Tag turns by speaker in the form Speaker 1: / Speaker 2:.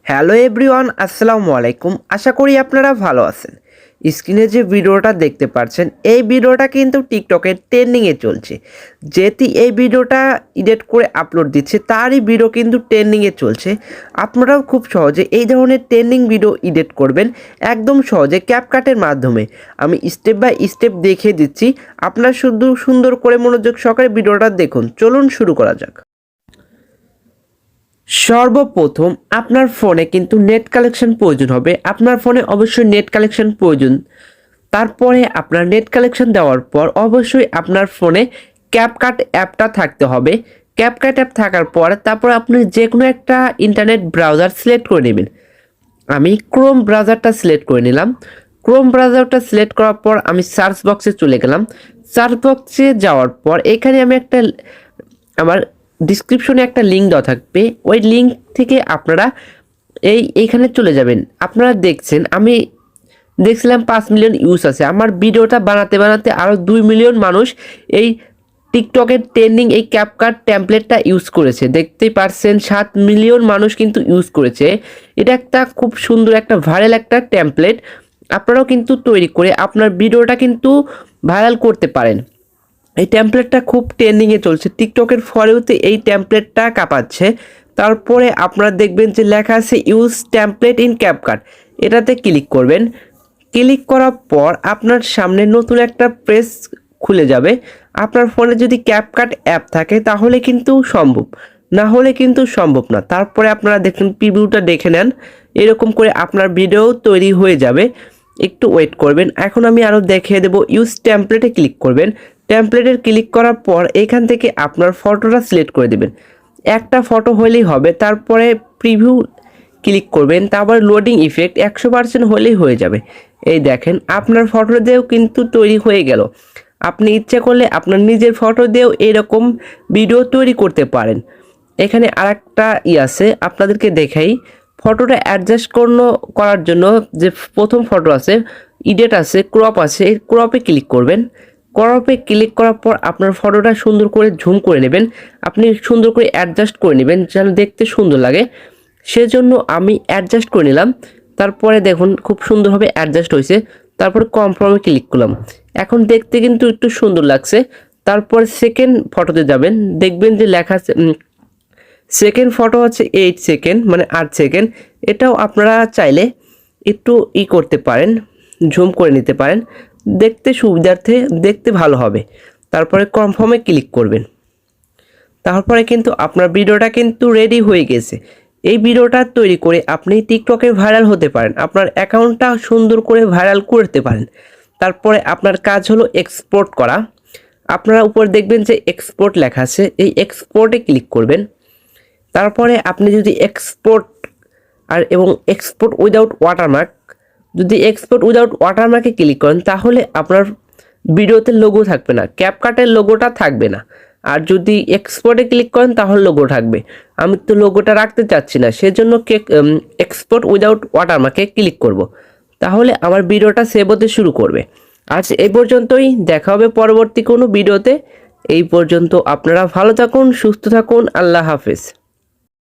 Speaker 1: Hello everyone, আসসালামু আলাইকুম। আশা করি আপনারা ভালো আছেন। স্ক্রিনে যে ভিডিওটা দেখতে পাচ্ছেন, এই ভিডিওটা কিন্তু টিকটকের ট্রেন্ডিংয়ে চলছে। যেটি এই ভিডিওটা এডিট করে আপলোড দিচ্ছে, তারই ভিডিও কিন্তু ট্রেন্ডিংয়ে চলছে। আপনারাও খুব সহজে এই ধরনের ট্রেন্ডিং ভিডিও এডিট করবেন, একদম সহজে ক্যাপকাটের মাধ্যমে। আমি স্টেপ বাই স্টেপ দেখিয়ে দিচ্ছি, আপনারা শুধু সুন্দর করে মনোযোগ সহকারে ভিডিওটা দেখুন। চলুন শুরু করা যাক। সর্বপ্রথম আপনার ফোনে কিন্তু নেট কানেকশন প্রয়োজন হবে। আপনার ফোনে অবশ্যই নেট কানেকশন প্রয়োজন। তারপরে আপনার নেট কানেকশন দেওয়ার পর অবশ্যই আপনার ফোনে ক্যাপকাট অ্যাপটা থাকতে হবে। ক্যাপকাট অ্যাপ থাকার পর তারপর আপনি যে কোনো একটা ইন্টারনেট ব্রাউজার সিলেক্ট করে নেবেন। আমি ক্রোম ব্রাউজারটা সিলেক্ট করে নিলাম। ক্রোম ব্রাউজারটা সিলেক্ট করার পর আমি সার্চ বক্সে চলে গেলাম। সার্চ বক্সে যাওয়ার পর এখানে আমি আমার ডিসক্রিপশনে একটা লিঙ্ক দেওয়া থাকবে। ওই লিঙ্ক থেকে আপনারা এইখানে চলে যাবেন। আপনারা দেখছেন আমি দেখছিলাম 5 মিলিয়ন ইউজ আছে। আমার ভিডিওটা বানাতে বানাতে আরও 2 মিলিয়ন মানুষ এই টিকটকের ট্রেন্ডিং এই ক্যাপকাট টেমপ্লেটটা ইউজ করেছে। দেখতেই পারছেন 7 মিলিয়ন মানুষ কিন্তু ইউজ করেছে। এটা একটা খুব সুন্দর একটা ভাইরাল একটা টেমপ্লেট। আপনারাও কিন্তু তৈরি করে আপনার ভিডিওটা কিন্তু ভাইরাল করতে পারেন। এই টেমপ্লেটটা খুব ট্রেন্ডিংয়ে চলছে। টিকটকের ফরেওতে এই টেমপ্লেটটা কাঁপাচ্ছে। তারপরে আপনারা দেখবেন যে লেখা আছে ইউজ টেমপ্লেট ইন ক্যাপকাট। এটাতে ক্লিক করবেন। ক্লিক করার পর আপনার সামনে নতুন একটা পেজ খুলে যাবে। আপনার ফোনে যদি ক্যাপকাট অ্যাপ থাকে তাহলে কিন্তু সম্ভব, না হলে কিন্তু সম্ভব না। তারপরে আপনারা দেখুন প্রিভিউটা দেখে নেন। এরকম করে আপনার ভিডিও তৈরি হয়ে যাবে। একটু ওয়েট করবেন। এখন আমি আরও দেখিয়ে দেবো। ইউজ টেমপ্লেটে ক্লিক করবেন। টেমপ্লেটের ক্লিক করার পর এখান থেকে আপনার ফটোটা সিলেক্ট করে দেবেন। একটা ফটো হলেই হবে। তারপরে প্রিভিউ ক্লিক করবেন। তারপর লোডিং ইফেক্ট 100% হলেই হয়ে যাবে। এই দেখেন আপনার ফটো দিয়েও কিন্তু তৈরি হয়ে গেল। আপনি ইচ্ছে করলে আপনার নিজের ফটো দিয়েও এরকম ভিডিও তৈরি করতে পারেন। এখানে আরেকটা আছে, আপনাদেরকে দেখাই। ফটোটা অ্যাডজাস্ট করার জন্য যে প্রথম ফটো আছে, এডিট আছে, ক্রপ আছে, এই ক্রপে ক্লিক করবেন। ক্রপে ক্লিক করার পর আপনার ফটোটা সুন্দর করে জুম করে নেবেন। আপনি সুন্দর করে অ্যাডজাস্ট করে নেবেন যেন দেখতে সুন্দর লাগে। সেজন্য আমি অ্যাডজাস্ট করে নিলাম। তারপরে দেখুন খুব সুন্দরভাবে অ্যাডজাস্ট হয়েছে। তারপরে কনফার্মে ক্লিক করলাম। এখন দেখতে কিন্তু একটু সুন্দর লাগছে। তারপর সেকেন্ড ফটোতে যাবেন। দেখবেন যে লেখা আছে সেকেন্ড ফটো হচ্ছে 8 সেকেন্ড, মানে 8 সেকেন্ড। এটাও আপনারা চাইলে একটু করতে পারেন, জুম করে নিতে পারেন। দেখতে সুবিধার্থে, দেখতে ভালো হবে। তারপরে কনফার্মে ক্লিক করবেন। তারপরে কিন্তু আপনার ভিডিওটা কিন্তু রেডি হয়ে গেছে। এই ভিডিওটা তৈরি করে আপনি টিকটকে ভাইরাল হতে পারেন। আপনার অ্যাকাউন্টটা সুন্দর করে ভাইরাল করতে পারেন। তারপরে আপনার কাজ হলো এক্সপোর্ট করা। আপনারা উপর দেখবেন যে এক্সপোর্ট লেখা আছে, এই এক্সপোর্টে ক্লিক করবেন। তারপরে আপনি যদি এক্সপোর্ট এবং এক্সপোর্ট উইদাউট ওয়াটারমার্ক, যদি এক্সপোর্ট উইদাউট ওয়াটারমার্কে ক্লিক করেন তাহলে আপনার ভিডিওতে লোগো থাকবে না, ক্যাপকাটের লোগোটা থাকবে না। আর যদি এক্সপোর্টে ক্লিক করেন তাহলে লোগো থাকবে। আমি তো লোগোটা রাখতে চাচ্ছি না, সেজন্য এক্সপোর্ট উইদাউট ওয়াটারমার্কে ক্লিক করব। তাহলে আমার ভিডিওটা সেভ হতে শুরু করবে। আজ এই পর্যন্তই, দেখা হবে পরবর্তী কোনো ভিডিওতে। এই পর্যন্ত আপনারা ভালো থাকুন, সুস্থ থাকুন। আল্লাহ হাফেজ।